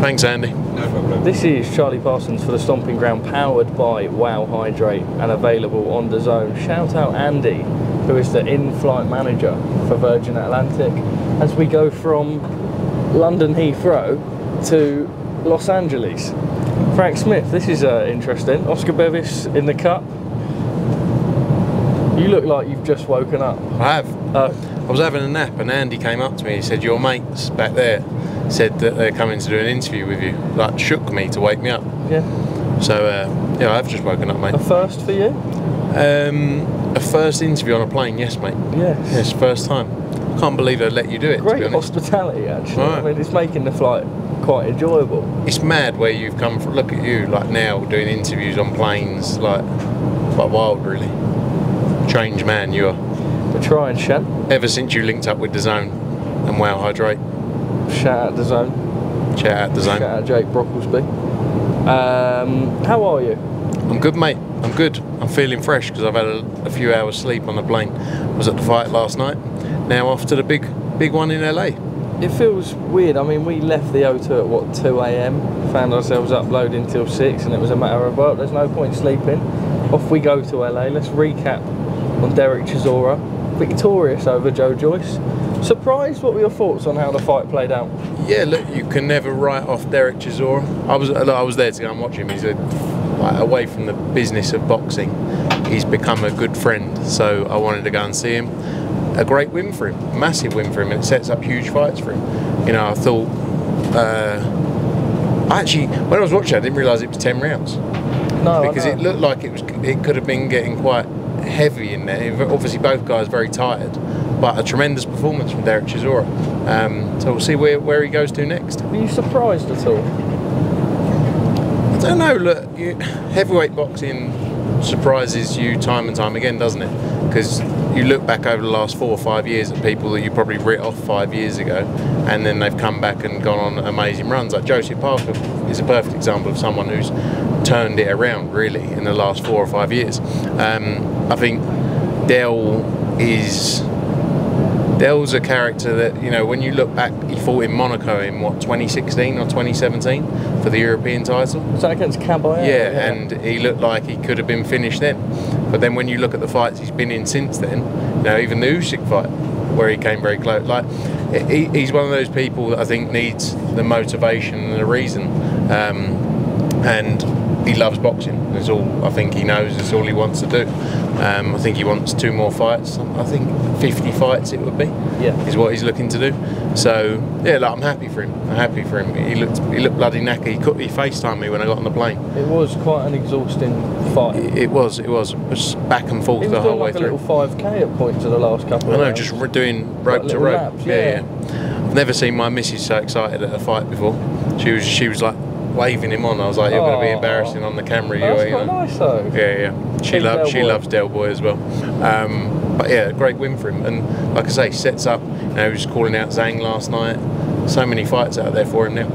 Thanks, Andy. No problem. This is Charlie Parsons for the Stomping Ground, powered by Wow Hydrate and available on DAZN. Shout out Andy, who is the in-flight manager for Virgin Atlantic, as we go from London Heathrow to Los Angeles. Frank Smith, this is interesting. Oscar Bevis in the cup. You look like you've just woken up. I have. I was having a nap and Andy came up to me. He said, "Your mates back there said that they're coming to do an interview with you." Like, shook me to wake me up. Yeah. So, yeah, I've just woken up, mate. A first for you? A first interview on a plane, yes, mate. Yes. Yes, first time. I can't believe they'd let you do it, Great to be honest. hospitality, actually. Right. I mean, it's making the flight quite enjoyable. It's mad where you've come from. Look at you, like now, doing interviews on planes, like, quite wild, really. Strange man you are. We're trying, Shan. Ever since you linked up with DAZN and Wow Hydrate. Shout out DAZN. Shout out DAZN. Shout out Jake Brocklesby. How are you? I'm good, mate. I'm good. I'm feeling fresh because I've had a few hours sleep on the plane. Was at the fight last night. Now off to the big one in LA. It feels weird. I mean, we left the O2 at what, 2 AM, found ourselves uploading till 6, and it was a matter of, well, there's no point sleeping. Off we go to LA. Let's recap on Derek Chisora, victorious over Joe Joyce. Surprised? What were your thoughts on how the fight played out? Yeah, look, you can never write off Derek Chisora. I was there to go and watch him. He's away from the business of boxing. He's become a good friend, so I wanted to go and see him. A great win for him, a massive win for him, and it sets up huge fights for him. You know, I thought, actually, when I was watching, I didn't realise it was 10 rounds. No, because it looked like it could have been getting quite heavy in there. Obviously, both guys very tired, but a tremendous performance from Derek Chisora. So we'll see where he goes to next. Were you surprised at all? I don't know. Look, heavyweight boxing surprises you time and time again, doesn't it? Because you look back over the last 4 or 5 years at people that you probably writ off 5 years ago, and then they've come back and gone on amazing runs. Like Joseph Parker is a perfect example of someone who's turned it around really in the last 4 or 5 years. I think Dell's a character that, you know, when you look back, he fought in Monaco in what, 2016 or 2017 for the European title. Was that against Caballero? Yeah, and he looked like he could have been finished then. But then when you look at the fights he's been in since then, you know, even the Usyk fight where he came very close, like he's one of those people that I think needs the motivation and the reason, and he loves boxing. That's all I think he knows. It's all he wants to do. I think he wants 2 more fights. I think 50 fights it would be. Yeah, is what he's looking to do. So yeah, like, I'm happy for him. I'm happy for him. He looked bloody knackered. He FaceTimed me when I got on the plane. It was quite an exhausting fight. It was just back and forth the whole way through. He was doing like a little 5K at points of the last couple of rounds. Just doing rope to rope. Laps, yeah. I've never seen my missus so excited at a fight before. She was like waving him on. I was like, you're going to be embarrassing on the camera. That's quite nice though. Yeah. She loves Del Boy as well. But yeah, great win for him. And like I say, sets up. You know, he was calling out Zhang last night. So many fights out there for him now.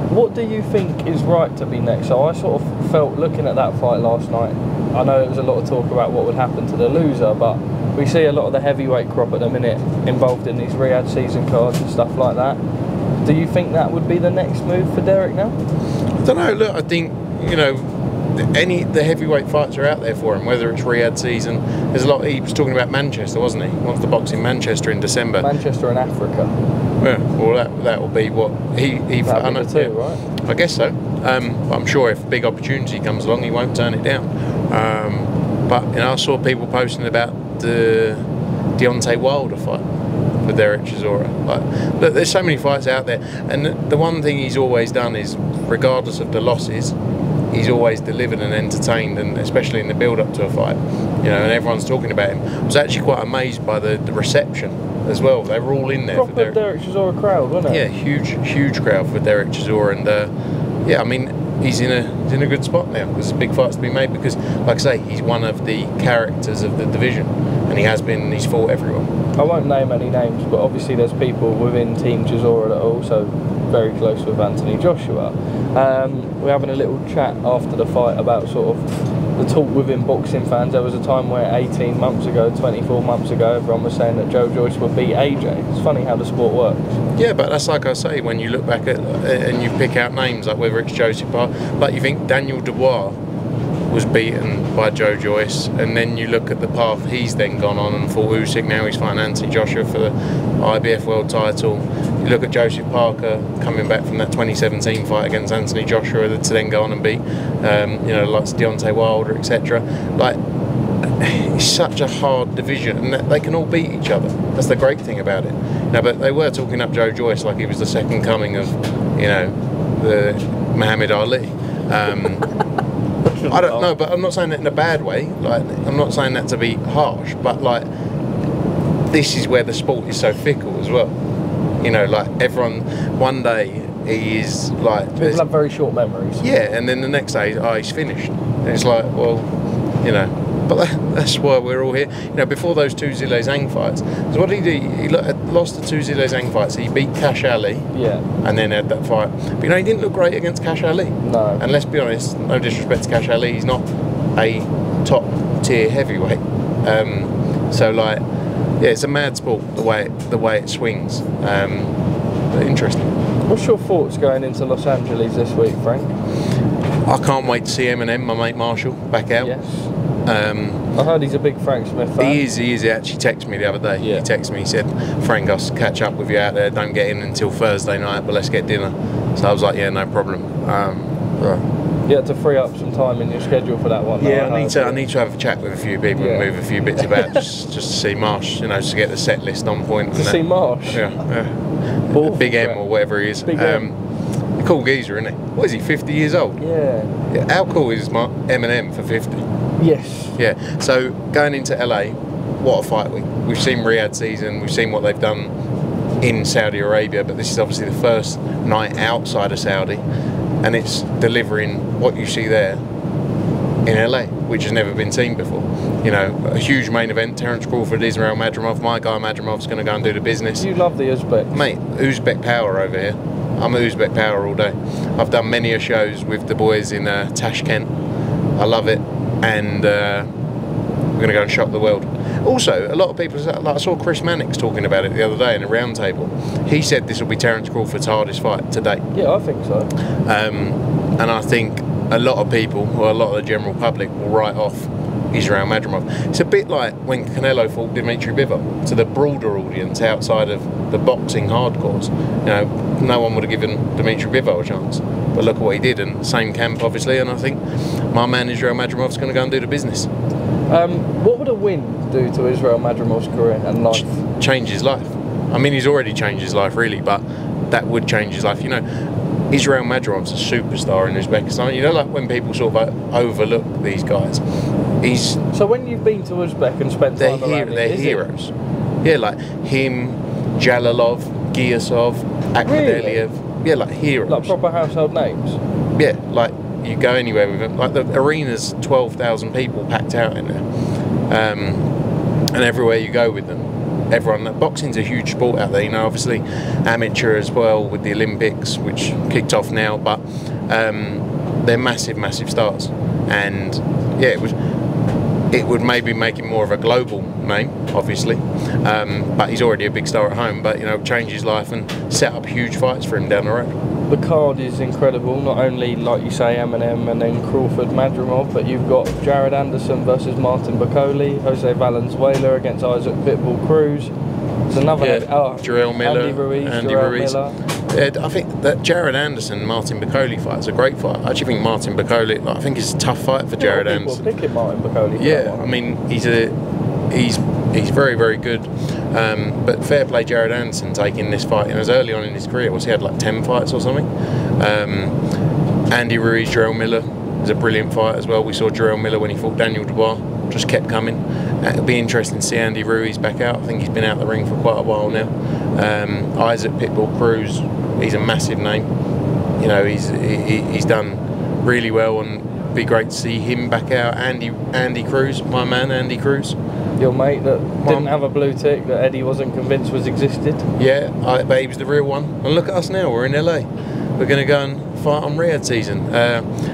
What do you think is right to be next? So I sort of felt, looking at that fight last night, I know there was a lot of talk about what would happen to the loser, but we see a lot of the heavyweight crop at the minute involved in these Riyadh season cards and stuff like that. Do you think that would be the next move for Derek now? I don't know. Look, I think, you know, the heavyweight fights are out there for him, whether it's Riyadh season. There's a lot. He was talking about Manchester, wasn't he? He wants to box in Manchester in December. Manchester and Africa. Yeah, well, that will be what he That'll be the two, right? I guess so. I'm sure if a big opportunity comes along, he won't turn it down. But you know, I saw people posting about the Deontay Wilder fight with Derek Chisora. Like, look, there's so many fights out there, and the one thing he's always done is, regardless of the losses, he's always delivered and entertained, and especially in the build-up to a fight, you know, and everyone's talking about him. I was actually quite amazed by the reception as well. They were all in there. Proper for Derek Chisora crowd, wasn't it? Yeah, huge crowd for Derek Chisora, and yeah, I mean, he's in a good spot now. There's big fights to be made because, like I say, he's one of the characters of the division, and he has been. He's fought everyone. I won't name any names, but obviously there's people within Team Chisora that are also very close with Anthony Joshua. We're having a little chat after the fight about sort of the talk within boxing fans. There was a time where 18 months ago, 24 months ago, everyone was saying that Joe Joyce would beat AJ. It's funny how the sport works. Yeah, but that's like I say, when you look back at and you pick out names, like whether it's Joseph Parker, like you think Daniel Dubois was beaten by Joe Joyce, and then you look at the path he's then gone on and fought Usyk. Now he's fighting Anthony Joshua for the IBF World title. You look at Joseph Parker coming back from that 2017 fight against Anthony Joshua to then go on and beat, you know, like Deontay Wilder, etc. Like, it's such a hard division, and they can all beat each other. That's the great thing about it. Now, but they were talking up Joe Joyce like he was the second coming of, you know, the Muhammad Ali. I don't know, but I'm not saying that in a bad way. Like, I'm not saying that to be harsh, but like, this is where the sport is so fickle as well. You know, like everyone, one day he is like, people have very short memories. Yeah, and then the next day, oh, he's finished. And it's like, well, you know, but that's why we're all here. You know, before those two Zhilei Zhang fights, so what did he do? He lost the two Zhilei Zhang fights. He beat Cash Ali, yeah, and then had that fight. But you know, he didn't look great against Cash Ali. No. And let's be honest, no disrespect to Cash Ali, he's not a top tier heavyweight. So like, yeah, it's a mad sport the way it swings. But interesting. What's your thoughts going into Los Angeles this week, Frank? I can't wait to see Eminem, my mate Marshall, back out. Yes. I heard he's a big Frank Smith fan. He is. He actually texted me the other day. Yeah. He texted me, he said, Frank, I'll catch up with you out there, don't get in until Thursday night, but let's get dinner. So I was like, yeah, no problem. Right. You had to free up some time in your schedule for that one. Yeah, I need to have a chat with a few people and move a few bits about just to see Marsh, you know, just to get the set list on point. To see Marsh? Yeah. Big M or whatever he is. Big M. Cool geezer, isn't he? What is he, 50 years old? Yeah. How cool is Eminem for 50? Yes. Yeah, so going into LA, what a fight week. We've seen Riyadh season, we've seen what they've done in Saudi Arabia, but this is obviously the first night outside of Saudi, and it's delivering what you see there in LA, which has never been seen before. You know, a huge main event, Terrence Crawford, Israil Madrimov. My guy Madrimov's going to go and do the business. You love the Uzbek. Mate, Uzbek power over here. I'm Uzbek power all day. I've done many a shows with the boys in Tashkent. I love it, and we're going to go and shock the world. Also, a lot of people, like I saw Chris Mannix talking about it the other day in a round table. He said this will be Terrence Crawford's hardest fight to date. Yeah, I think so. And I think a lot of people, or a lot of the general public, will write off Israil Madrimov. It's a bit like when Canelo fought Dimitri Bivol. To the broader audience outside of the boxing hardcores, you know, no one would have given Dimitri Bivol a chance. But look at what he did, and same camp obviously, and I think my man Israil Madrimov's going to go and do the business. What would a win do to Israil Madrimov's career and life? Change his life. I mean, he's already changed his life really, but that would change his life. You know, Israil Madrimov's a superstar in Uzbekistan. You know, like when people sort of overlook these guys. So when you've been to Uzbek and spent time around they're heroes. Yeah, like him, Jalalov, Giyasov, Akhmadaliev. Yeah, like heroes. Like proper household names? Yeah, like you go anywhere with them. Like the arena's 12,000 people packed out in there. And everywhere you go with them. Everyone, boxing's a huge sport out there, you know, obviously amateur as well with the Olympics, which kicked off now, but they're massive stars. And yeah, it would maybe make him more of a global name, obviously, but he's already a big star at home, but you know, change his life and set up huge fights for him down the road. The card is incredible, not only, like you say, Eminem and then Crawford Madrimov, but you've got Jared Anderson versus Martin Bacoli, Jose Valenzuela against Isaac Pitbull Cruz. There's another Jarrell Miller, Andy Ruiz. I think that Jared Anderson Martin Bacoli fight is a great fight. I actually think Martin Bacoli, I think it's a tough fight for Jared Anderson. People picking Martin Bacoli. Yeah, I mean he's very good. But fair play Jared Anderson taking this fight. And as early on in his career, he had like 10 fights or something. Andy Ruiz, Jarrell Miller is a brilliant fight as well. We saw Jarrell Miller when he fought Daniel Dubois, just kept coming. It'll be interesting to see Andy Ruiz back out. I think he's been out the ring for quite a while now. Isaac Pitbull Cruz, he's a massive name. You know, he's done really well, and it'd be great to see him back out. Andy Cruz, my man Andy Cruz. Your mate that didn't have a blue tick that Eddie wasn't convinced was existed. Yeah, but he was the real one. And look at us now, we're in LA. We're going to go and fight on Riyadh season.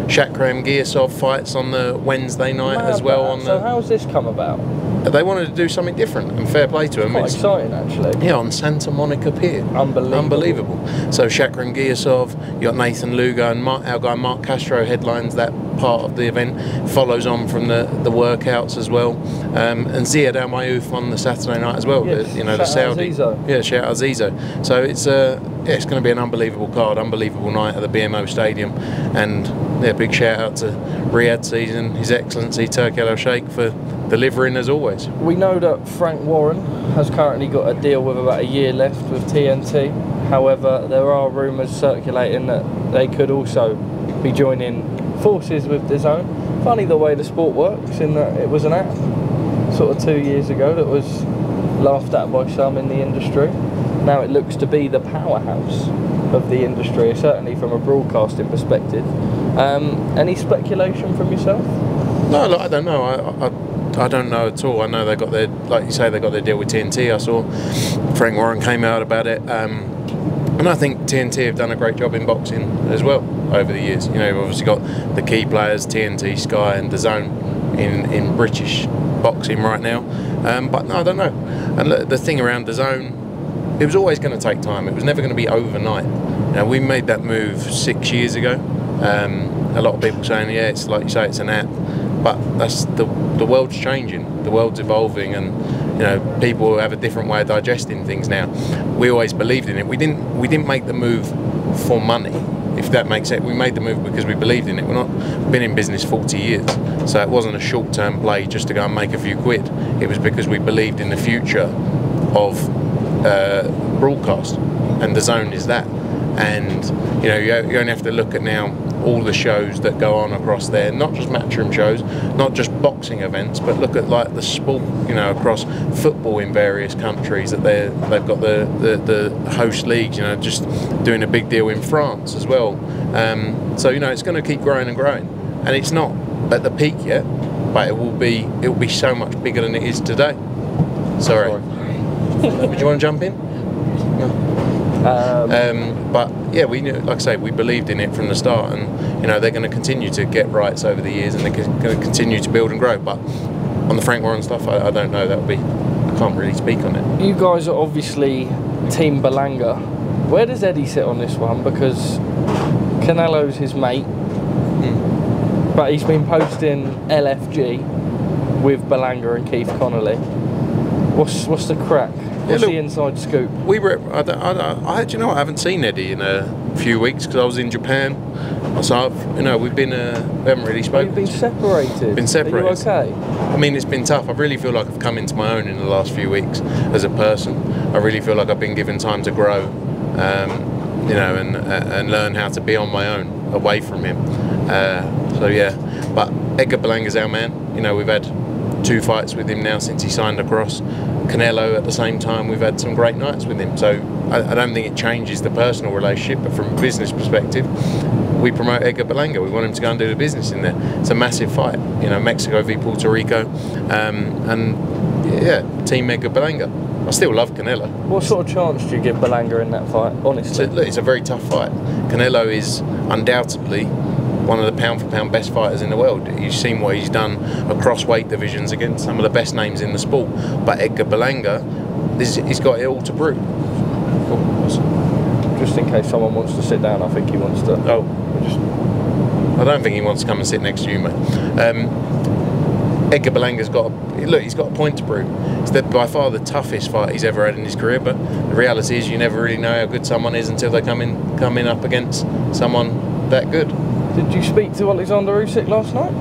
Shakram Giasov fights on the Wednesday night as well. So how's this come about? They wanted to do something different, and fair play to them. Quite exciting, actually. Yeah, on Santa Monica Pier. Unbelievable. So Shakram Giasov, you got Nathan Lugo, and our guy Mark Castro headlines that part of the event. Follows on from the workouts as well. And Ziad Al Mayouf on the Saturday night as well. Yes, you know, the Saudi. Yeah, shout out Zizo. So it's it's going to be an unbelievable card, unbelievable night at the BMO Stadium, and big shout out to Riyadh season, His Excellency Turki Al Sheikh for delivering as always. We know that Frank Warren has currently got a deal with about a year left with TNT. However, there are rumours circulating that they could also be joining forces with DAZN. Funny the way the sport works, in that it was an app sort of 2 years ago that was laughed at by some in the industry. Now it looks to be the powerhouse of the industry, certainly from a broadcasting perspective. Any speculation from yourself? No, look, I don't know. I don't know at all. I know they got their, like you say, they got their deal with TNT. I saw Frank Warren came out about it, and I think TNT have done a great job in boxing as well over the years. You know, you've obviously got the key players, TNT, Sky, and DAZN in British boxing right now. But no, I don't know. And look, the thing around DAZN, it was always going to take time. It was never going to be overnight. You know, we made that move 6 years ago. A lot of people saying, yeah, it's like you say, it's an app. But that's the world's changing, the world's evolving, and you know, people have a different way of digesting things now. We always believed in it. We didn't make the move for money, if that makes sense. We made the move because we believed in it. We've been in business 40 years, so it wasn't a short-term play just to go and make a few quid. It was because we believed in the future of broadcast, and DAZN is that. And you know, you only have to look at now all the shows that go on across there, not just matchroom shows, not just boxing events, but look at like the sport, you know, across football in various countries that they've got the host leagues, you know, just doing a big deal in France as well. So you know, it's going to keep growing and growing, and it's not at the peak yet, but it will be so much bigger than it is today. Sorry. Would you want to jump in? No. But yeah, we knew, like I say, we believed in it from the start, and you know, they're going to continue to get rights over the years, and they're going to continue to build and grow. But on the Frank Warren stuff, I don't know. I can't really speak on it. You guys are obviously Team Berlanga. Where does Eddie sit on this one? Because Canelo's his mate, but he's been posting LFG with Berlanga and Keith Connolly. What's the crack? What's the inside scoop? You know, I haven't seen Eddie in a few weeks because I was in Japan. So we haven't really spoken. You've been separated. Been separated. Are you okay? I mean, it's been tough. I really feel like I've come into my own in the last few weeks as a person. I really feel like I've been given time to grow, you know, and learn how to be on my own away from him. So yeah, but Edgar Berlanga's our man. You know, we've had 2 fights with him now since he signed across. Canelo at the same time, we've had some great nights with him. So I don't think it changes the personal relationship, but from a business perspective, we promote Edgar Berlanga. We want him to go and do the business in there. It's a massive fight, you know, Mexico v Puerto Rico, and yeah, Team Edgar Berlanga. I still love Canelo. What sort of chance do you give Berlanga in that fight, honestly? It's a very tough fight. Canelo is undoubtedly one of the pound-for-pound best fighters in the world. You've seen what he's done across weight divisions against some of the best names in the sport. But Edgar Berlanga, he's got it all to prove. Just in case someone wants to sit down, I think he wants to. I don't think he wants to come and sit next to you, mate. Edgar Berlanga's he's got a point to prove. It's by far the toughest fight he's ever had in his career, but the reality is you never really know how good someone is until they come in up against someone that good. Did you speak to Oleksandr Usyk last night?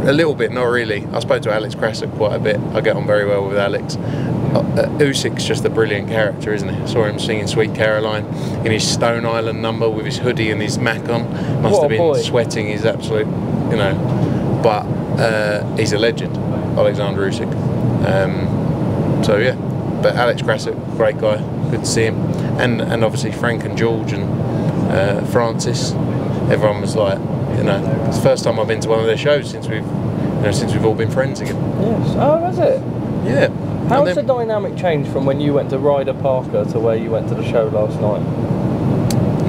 A little bit, not really. I spoke to Alex Krasuk quite a bit. I get on very well with Alex. Usyk's just a brilliant character, isn't he? I saw him singing Sweet Caroline in his Stone Island number with his hoodie and his Mac on. Must have been sweating his absolute, you know. But he's a legend, Oleksandr Usyk. So yeah. But Alex Krasuk, great guy. Good to see him. And obviously Frank and George and Francis. Everyone was like, you know, it's the first time I've been to one of their shows since we've all been friends again. Yes. Oh, has it? Yeah. How's the dynamic changed from when you went to Ryder Parker to where you went to the show last night?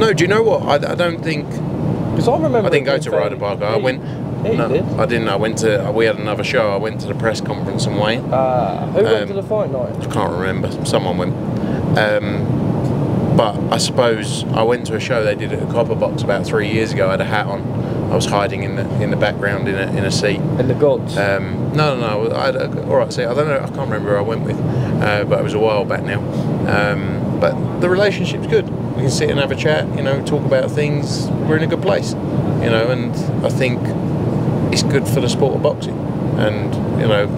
No, do you know what? I don't think. Because I remember. I didn't go to Ryder Park. I went. Yeah, no, you did. I didn't. I went to. We had another show. I went to the press conference in Wayne. Who went to the fight night? I can't remember. Someone went. But I suppose I went to a show they did at a Copper Box about 3 years ago. I had a hat on. I was hiding in the background in a seat. In the gods? No. I had all right seat. I don't know. I can't remember who I went with, but it was a while back now. But the relationship's good. We can sit and have a chat. You know, talk about things. We're in a good place. You know, and I think it's good for the sport of boxing, and you know,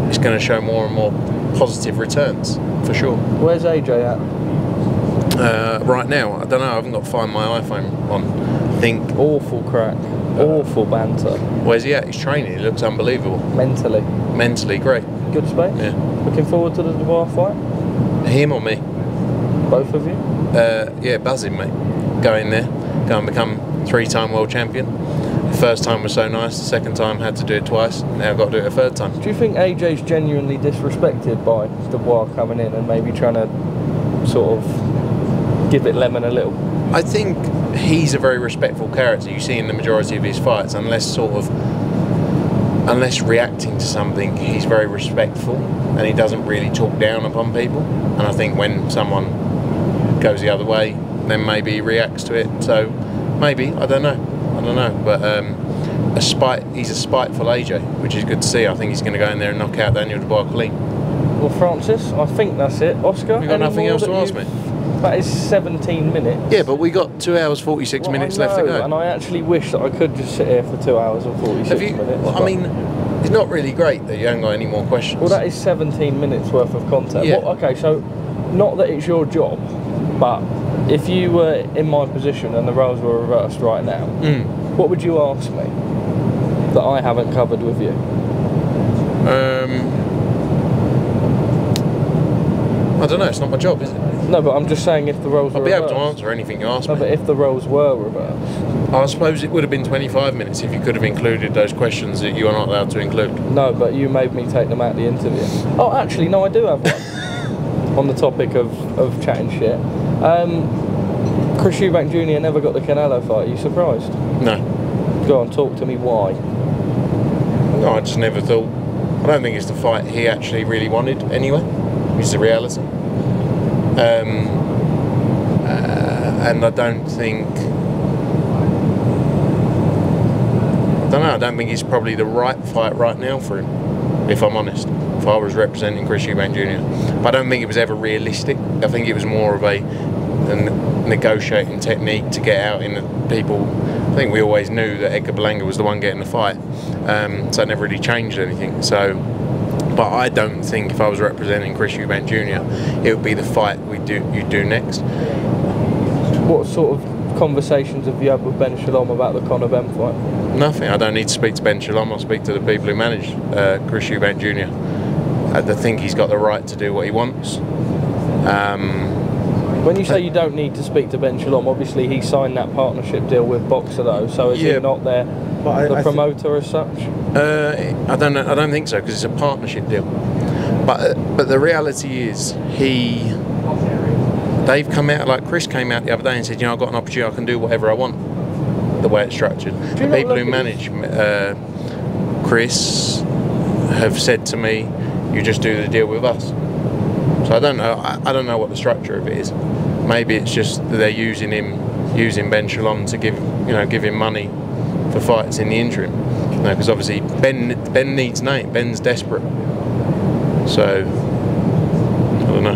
it's going to show more and more positive returns for sure. Where's AJ at? Right now, I don't know. I haven't got to find my iPhone on. I think Awful crack, awful banter. Where's he at? He's training. He looks unbelievable. Mentally great. good space. Yeah. Looking forward to the Dubois fight. Him or me? Both of you. Yeah, buzzing, mate. Go in there, go and become 3-time world champion. The first time was so nice. The second time had to do it twice. Now I've got to do it a third time. Do you think AJ's genuinely disrespected by Dubois coming in and maybe trying to sort of give it lemon a little? I think he's a very respectful character. You see in the majority of his fights, unless reacting to something, he's very respectful and he doesn't really talk down upon people. And I think when someone goes the other way, then maybe he reacts to it. So maybe, I don't know. But he's a spiteful AJ, which is good to see. I think he's going to go in there and knock out Daniel Dubois clean. Well, Francis, I think that's it. Oscar, You got nothing else to ask me? That is 17 minutes. Yeah, but we got 2 hours 46 minutes left to go. And I actually wish that I could just sit here for 2 hours and 46 minutes. Well, I mean, it's not really great that you haven't got any more questions. Well, that is 17 minutes worth of content. Yeah. Well, okay, so not that it's your job, but if you were in my position and the roles were reversed right now, what would you ask me that I haven't covered with you? I don't know, it's not my job, is it? No, but I'm just saying if the roles were reversed. I'll be able to answer anything you ask me. No, but if the roles were reversed. I suppose it would have been 25 minutes if you could have included those questions that you are not allowed to include. No, but you made me take them out of the interview. Oh, actually, no, I do have one. On the topic of chatting shit. Chris Eubank Jr. never got the Canelo fight. Are you surprised? No. Go on, talk to me why. No, I just never thought. I don't think it's the fight he actually really wanted anyway. It's the reality. And I don't think. I don't think it's probably the right fight right now for him, if I'm honest. If I was representing Chris Eubank Jr. But I don't think it was ever realistic. I think it was more of a negotiating technique to get out in the people. I think we always knew that Edgar Berlanga was the one getting the fight, so it never really changed anything. So, but I don't think if I was representing Chris Eubank Jr., it would be the fight you do next. What sort of conversations have you had with Ben Shalom about the Conor Ben fight? Nothing. I don't need to speak to Ben Shalom. I'll speak to the people who manage Chris Eubank Jr. I think he's got the right to do what he wants. When you say you don't need to speak to Ben Shalom, obviously he signed that partnership deal with Boxer though, so is he not the promoter as such? I don't know. I don't think so, because it's a partnership deal. But the reality is they've come out, like Chris came out the other day and said, you know, I've got an opportunity, I can do whatever I want, the way it's structured. The people who manage Chris have said to me, you just do the deal with us. So I don't know. I don't know what the structure of it is. Maybe it's just that they're using Ben Shalom to give him money for fights in the interim. Because obviously Ben needs name. Ben's desperate. So I don't know.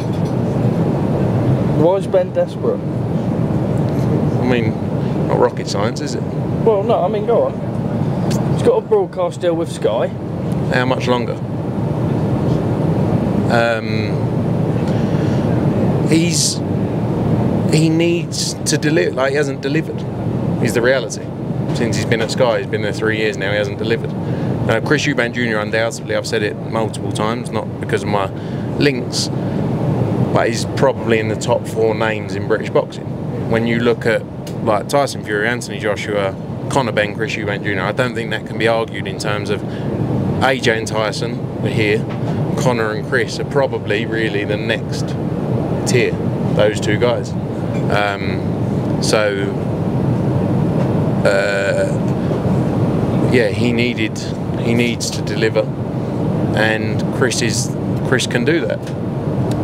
Why is Ben desperate? I mean, not rocket science, is it? Well, no. I mean, go on. He's got a broadcast deal with Sky. How much longer? He needs to deliver. Like, he hasn't delivered. Is the reality. Since he's been at Sky, he's been there 3 years now. He hasn't delivered. Chris Eubank Jr. undoubtedly, I've said it multiple times, not because of my links, but he's probably in the top 4 names in British boxing. When you look at like Tyson Fury, Anthony Joshua, Conor Ben, Chris Eubank Jr., I don't think that can be argued in terms of AJ and Tyson are here. Conor and Chris are probably really the next tier, those two guys. So, yeah, he needs to deliver, and Chris can do that.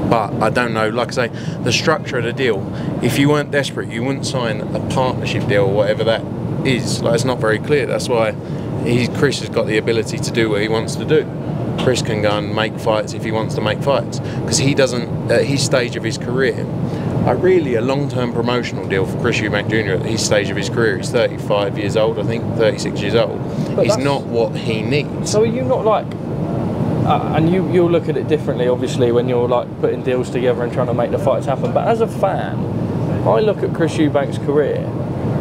But I don't know, like I say, the structure of the deal, if you weren't desperate, you wouldn't sign a partnership deal or whatever that is. Like, it's not very clear. That's why Chris has got the ability to do what he wants to do. Chris can go and make fights if he wants to make fights, because he doesn't, at his stage of his career, a long-term promotional deal for Chris Eubank Jr. at his stage of his career, he's 35 years old, I think, 36 years old, is not what he needs. So are you not like, and you'll look at it differently, obviously, when you're like putting deals together and trying to make the fights happen, but as a fan, I look at Chris Eubank's career,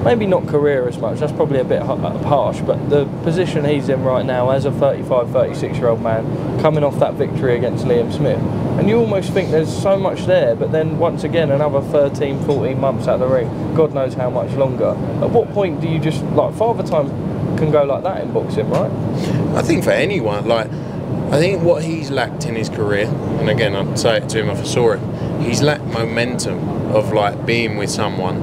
maybe not career as much, that's probably a bit harsh, but the position he's in right now as a 35, 36-year-old man, coming off that victory against Liam Smith, and you almost think there's so much there, but then once again, another 13, 14 months out of the ring, God knows how much longer. At what point do you just, like, Father Time can go like that in boxing, right? I think for anyone, like, I think what he's lacked in his career, and again, I'd say it to him if I saw it, he's lacked momentum of, like, being with someone.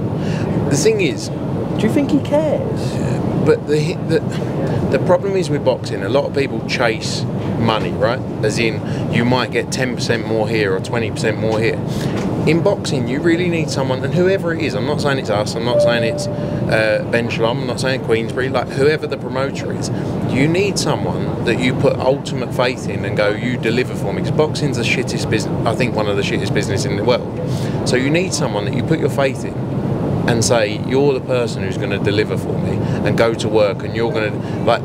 The thing is, do you think he cares? But the problem is with boxing, a lot of people chase money, right? As in, you might get 10% more here or 20% more here. In boxing, you really need someone, and whoever it is, I'm not saying it's us, I'm not saying it's Ben Shalom, I'm not saying Queensbury, like whoever the promoter is, you need someone that you put ultimate faith in and go, you deliver for me, because boxing's the shittest business, I think one of the shittest business in the world. So you need someone that you put your faith in and say, you're the person who's going to deliver for me, and go to work, and you're going to, like,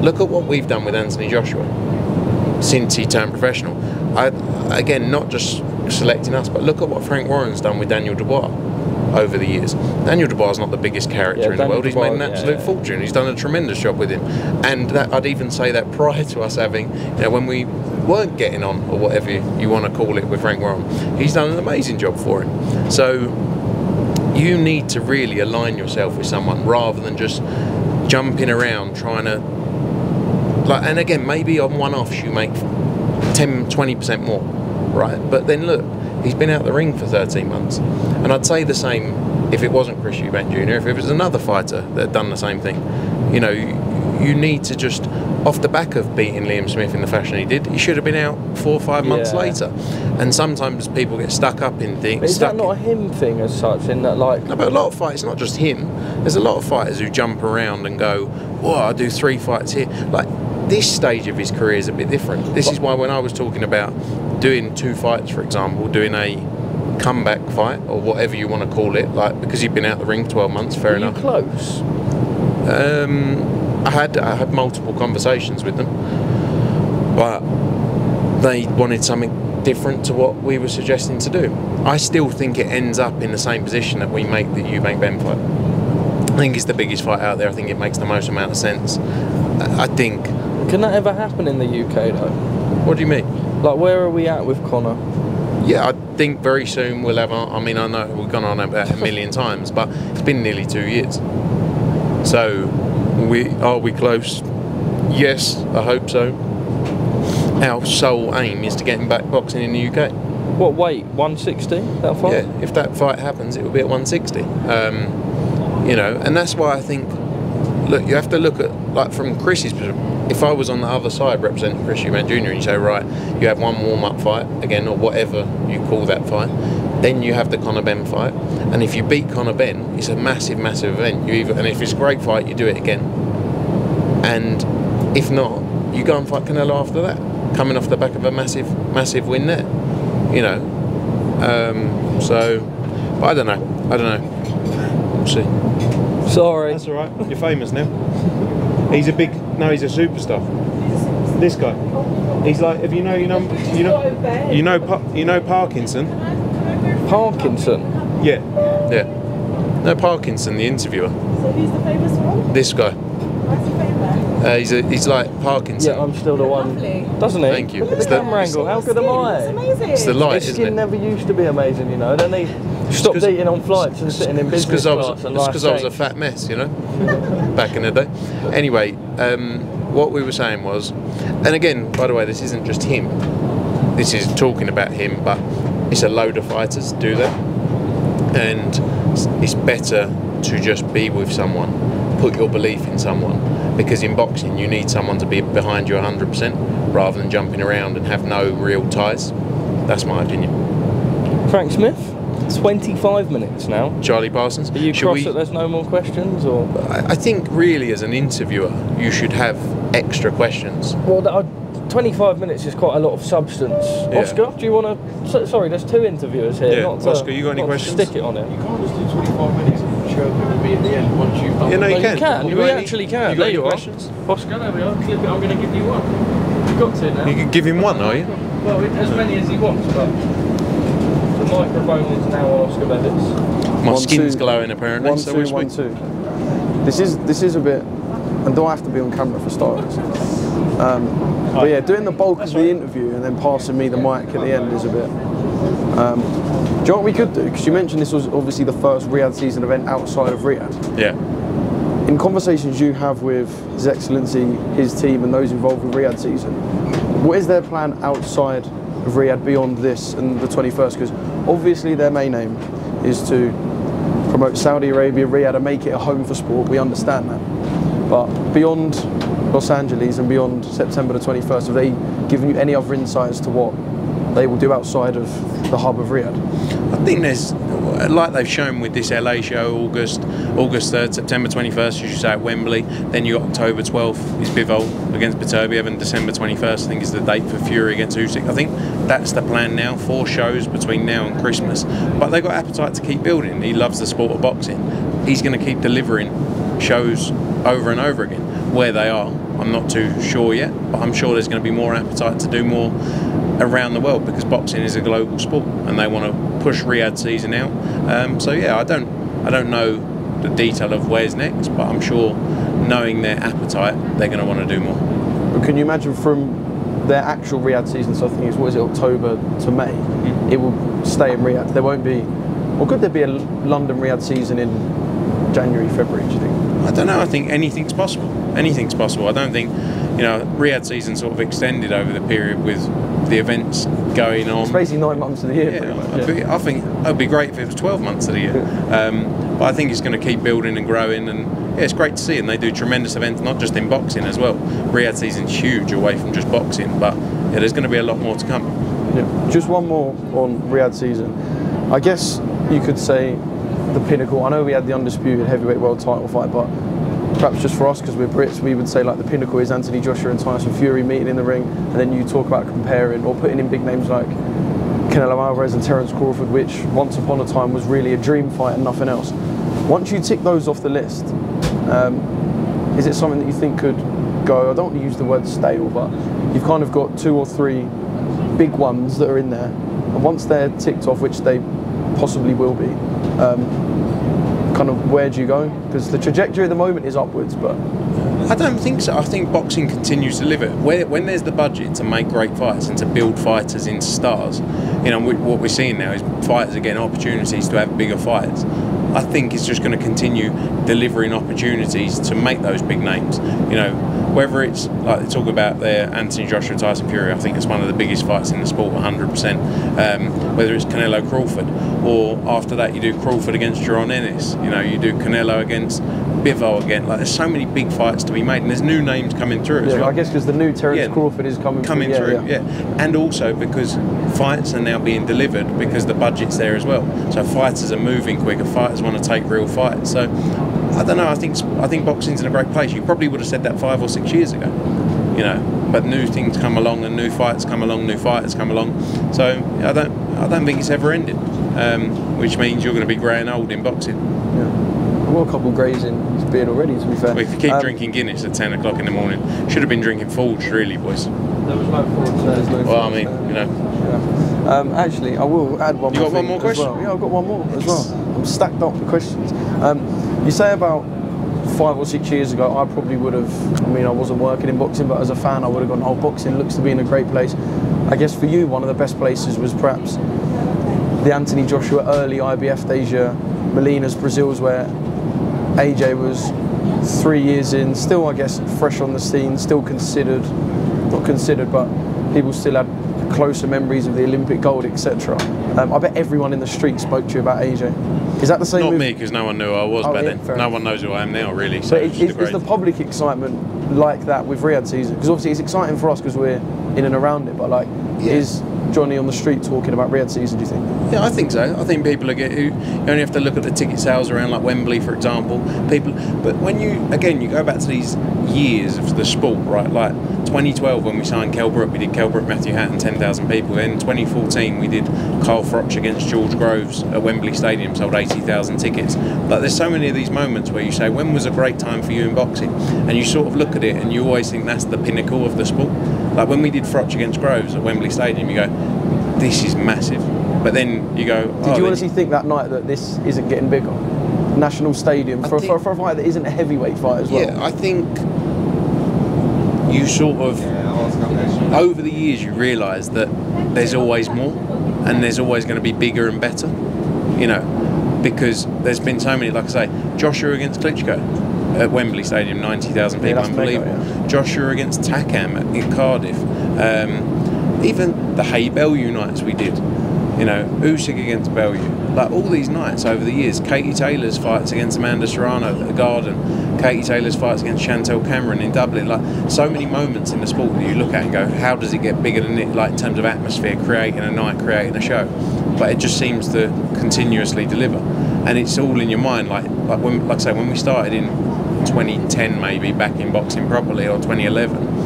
look at what we've done with Anthony Joshua since he turned professional. Again, not just selecting us, but look at what Frank Warren's done with Daniel Dubois over the years. Daniel Dubois is not the biggest character in the world. He's made an absolute fortune. He's done a tremendous job with him, and that, I'd even say that prior to us having, when we weren't getting on, or whatever you want to call it, with Frank Warren, he's done an amazing job for him. So you need to really align yourself with someone rather than just jumping around trying to, like, and again, maybe on one-offs you make 10-20% more, right? But then look, he's been out the ring for 13 months, and I'd say the same if it wasn't Chris Eubank Jr., if it was another fighter that had done the same thing. You need to just, off the back of beating Liam Smith in the fashion he did, he should have been out 4 or 5 months later. And sometimes people get stuck up in things. Is that not a him thing as such, in that, like... No, but a lot of fights, not just him, there's a lot of fighters who jump around and go, oh, I do 3 fights here. Like, this stage of his career is a bit different. This is why when I was talking about doing 2 fights, for example, doing a comeback fight, or whatever you want to call it, like, because you've been out the ring for 12 months, fair enough. Were you close? I had multiple conversations with them, but they wanted something different to what we were suggesting to do. I still think it ends up in the same position that we make the Eubank-Ben fight. I think it's the biggest fight out there. I think it makes the most amount of sense. I think... Can that ever happen in the UK, though? What do you mean? Like, where are we at with Conor? Yeah, I think very soon we'll have... I mean, I know we've gone on about it a million times, but it's been nearly 2 years. So, are we close? Yes, I hope so. Our sole aim is to get him back boxing in the UK. What weight? 160? That fight? Yeah, if that fight happens, it will be at 160. And that's why I think, look, you have to look at, like, from Chris's perspective. If I was on the other side representing Chris Eubank Jr. and you say, right, you have one warm-up fight, again, or whatever you call that fight, then you have the Conor Ben fight, and if you beat Conor Ben, it's a massive, massive event. And if it's a great fight, you do it again. And if not, you go and fight Canelo after that, coming off the back of a massive, massive win there. So, but I don't know. We'll see. Sorry. That's all right. You're famous now. He's a superstar. This guy. He's like, if you know Parkinson. Parkinson? Yeah. No, Parkinson, the interviewer. So who's the famous one? This guy. What's he famous? He's like Parkinson. Yeah, I'm still the one. Lovely. Doesn't he? Thank you. Look at the camera angle. How good am I? It's amazing. It's the light, His isn't skin it? never used to be amazing, Then he stopped eating on flights and sitting in business class. It's because I was a fat mess, back in the day. Anyway, what we were saying was, and again, by the way, this isn't just him. This is talking about him, but it's a load of fighters do that. And it's better to just be with someone, put your belief in someone, because in boxing you need someone to be behind you 100% rather than jumping around and have no real ties. That's my opinion. Frank Smith, 25 minutes now. Charlie Parsons. Are you cross that there's no more questions? Or I think really as an interviewer you should have extra questions. Well, 25 minutes is quite a lot of substance. Yeah. Oscar, do you want to... Sorry, there's 2 interviewers here. Yeah. Oscar, you got any questions? Stick it on it. You can't just do 25 minutes and show who will be at the end once you've done you can. We actually can. You got any questions? Oscar, there we are. I'm going to give you one. You've got to now. You can give him one, are you? Well, as many as he wants, but the microphone is now on Oscar Bevis. My skin's glowing apparently. 1, 2, 1, 2. This is a bit... And do I have to be on camera for starters? But yeah, doing the bulk of the interview and then passing me the mic at the end is a bit... do you know what we could do? Because you mentioned this was obviously the first Riyadh season event outside of Riyadh. Yeah. In conversations you have with His Excellency, his team and those involved with Riyadh season, what is their plan outside of Riyadh beyond this and the 21st? Because obviously their main aim is to promote Saudi Arabia, Riyadh and make it a home for sport, we understand that. But beyond Los Angeles and beyond September the 21st, have they given you any other insights to what they will do outside of the hub of Riyadh? I think there's, like they've shown with this LA show, August 3rd, September 21st, as you say, at Wembley. Then you got October 12th is Bivol against Beterbiev, and December 21st I think is the date for Fury against Usyk. I think that's the plan now, 4 shows between now and Christmas. But they've got appetite to keep building. He loves the sport of boxing. He's going to keep delivering shows over and over again. Where they are, I'm not too sure yet, but I'm sure there's going to be more appetite to do more around the world, because boxing is a global sport and they want to push Riyadh season out. So yeah, I don't know the detail of where's next, but I'm sure, knowing their appetite, they're going to want to do more. But can you imagine from their actual Riyadh season, so I think it's, what is it, October to May, it will stay in Riyadh? There won't be, or could there be a London Riyadh season in January, February, do you think? I don't know. I think anything's possible. Anything's possible. I don't think, Riyadh season sort of extended over the period with the events going on. It's basically 9 months of the year. Yeah, I think it would be great if it was 12 months of the year. But I think it's going to keep building and growing, and yeah, it's great to see. And they do tremendous events, not just in boxing as well. Riyadh season's huge away from just boxing, but yeah, there's going to be a lot more to come. Yeah. Just one more on Riyadh season. I guess you could say the pinnacle. I know we had the undisputed heavyweight world title fight, but perhaps just for us, because we're Brits, we would say like the pinnacle is Anthony Joshua and Tyson Fury meeting in the ring, and then you talk about comparing or putting in big names like Canelo Alvarez and Terrence Crawford, which once upon a time was really a dream fight and nothing else. Once you tick those off the list, is it something that you think could go, I don't want to use the word stale, but you've kind of got 2 or 3 big ones that are in there, and once they're ticked off, which they possibly will be, kind of where do you go? Because the trajectory at the moment is upwards, but I don't think so. I think boxing continues to live it. When there's the budget to make great fights and to build fighters into stars, what we're seeing now is fighters are getting opportunities to have bigger fights. I think it's just going to continue delivering opportunities to make those big names. Whether it's like they talk about their Anthony Joshua, Tyson Fury, I think it's one of the biggest fights in the sport, 100%. Whether it's Canelo Crawford, or after that you do Crawford against Jaron Ennis, you do Canelo against Bivol again. Like, there's so many big fights to be made, and there's new names coming through as well. I guess because the new Terrence Crawford is coming through. And also because fights are now being delivered because the budget's there as well. So fighters are moving quicker. Fighters want to take real fights. So I don't know. I think boxing's in a great place. You probably would have said that 5 or 6 years ago, But new things come along, and new fights come along, new fighters come along. So I don't think it's ever ended. Which means you're going to be grey and old in boxing. I've got a couple of greys in his beard already, to be fair. Well, if you keep drinking Guinness at 10 o'clock in the morning, should have been drinking Forge, really, boys. There was no Forge. Actually, I will add one more. You got one more question? Well. Yeah, I've got one more as well. I'm stacked up with questions. You say about 5 or 6 years ago, I probably would have, I wasn't working in boxing, but as a fan, I would have gone, oh, boxing looks to be in a great place. I guess for you, one of the best places was perhaps the Anthony Joshua early IBF days, Molina's, Brazil's, where AJ was 3 years in, still, I guess, fresh on the scene, still considered, not considered, but people still had closer memories of the Olympic gold, etc. I bet everyone in the street spoke to you about AJ. Is that the same? Not me, because no one knew who I was back then. No one knows who I am now, really. So is the public excitement like that with Riyadh season? Because obviously it's exciting for us because we're in and around it, but like, is Johnny on the street talking about Riyadh season, do you think? Yeah, I think so. I think people you only have to look at the ticket sales around like Wembley, for example. But when you go back to these years of the sport, right? Like 2012 when we signed Kell Brook, we did Kell Brook, Matthew Hatton, 10,000 people. Then 2014 we did Carl Froch against George Groves at Wembley Stadium, sold 80,000 tickets. Like there's so many of these moments where you say, when was a great time for you in boxing? And you sort of look at it and you always think that's the pinnacle of the sport. Like when we did Froch against Groves at Wembley Stadium, you go, this is massive. But then you go, did you honestly think that night that this isn't getting bigger? National Stadium for a fight that isn't a heavyweight fight as well? Yeah, I think you sort of, over the years you realise that there's always more and there's always going to be bigger and better, you know, because there's been so many, like I say, Joshua against Klitschko at Wembley Stadium, 90,000 people, unbelievable. Mega, Joshua against Takam in Cardiff, even the Hay Bellew nights we did, you know, Usyk against Bellew, like all these nights over the years. Katie Taylor's fights against Amanda Serrano at the Garden, Katie Taylor's fights against Chantel Cameron in Dublin, like so many moments in the sport that you look at and go, how does it get bigger than it, like in terms of atmosphere, creating a night, creating a show? But it just seems to continuously deliver, and it's all in your mind. Like I say, when we started in 2010 maybe, back in boxing properly, or 2011,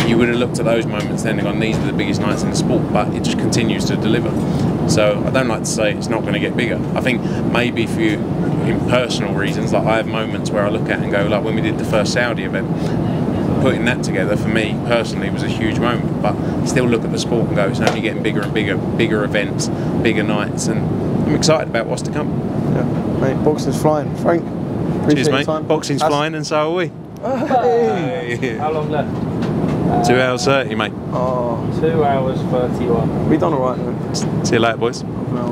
you would have looked at those moments then and gone, these are the biggest nights in the sport, but it just continues to deliver. So I don't like to say it's not going to get bigger. I think maybe for you, in personal reasons, like I have moments where I look at and go, like when we did the first Saudi event, putting that together for me personally was a huge moment, but still look at the sport and go, it's only getting bigger and bigger events, bigger nights, and I'm excited about what's to come. Yeah, mate, boxing's flying. Frank, cheers, mate. Boxing's flying, and so are we. Hey. How long left? 2 hours 30, mate. Oh, 2 hours 31. We done all right, man. See you later, boys. No.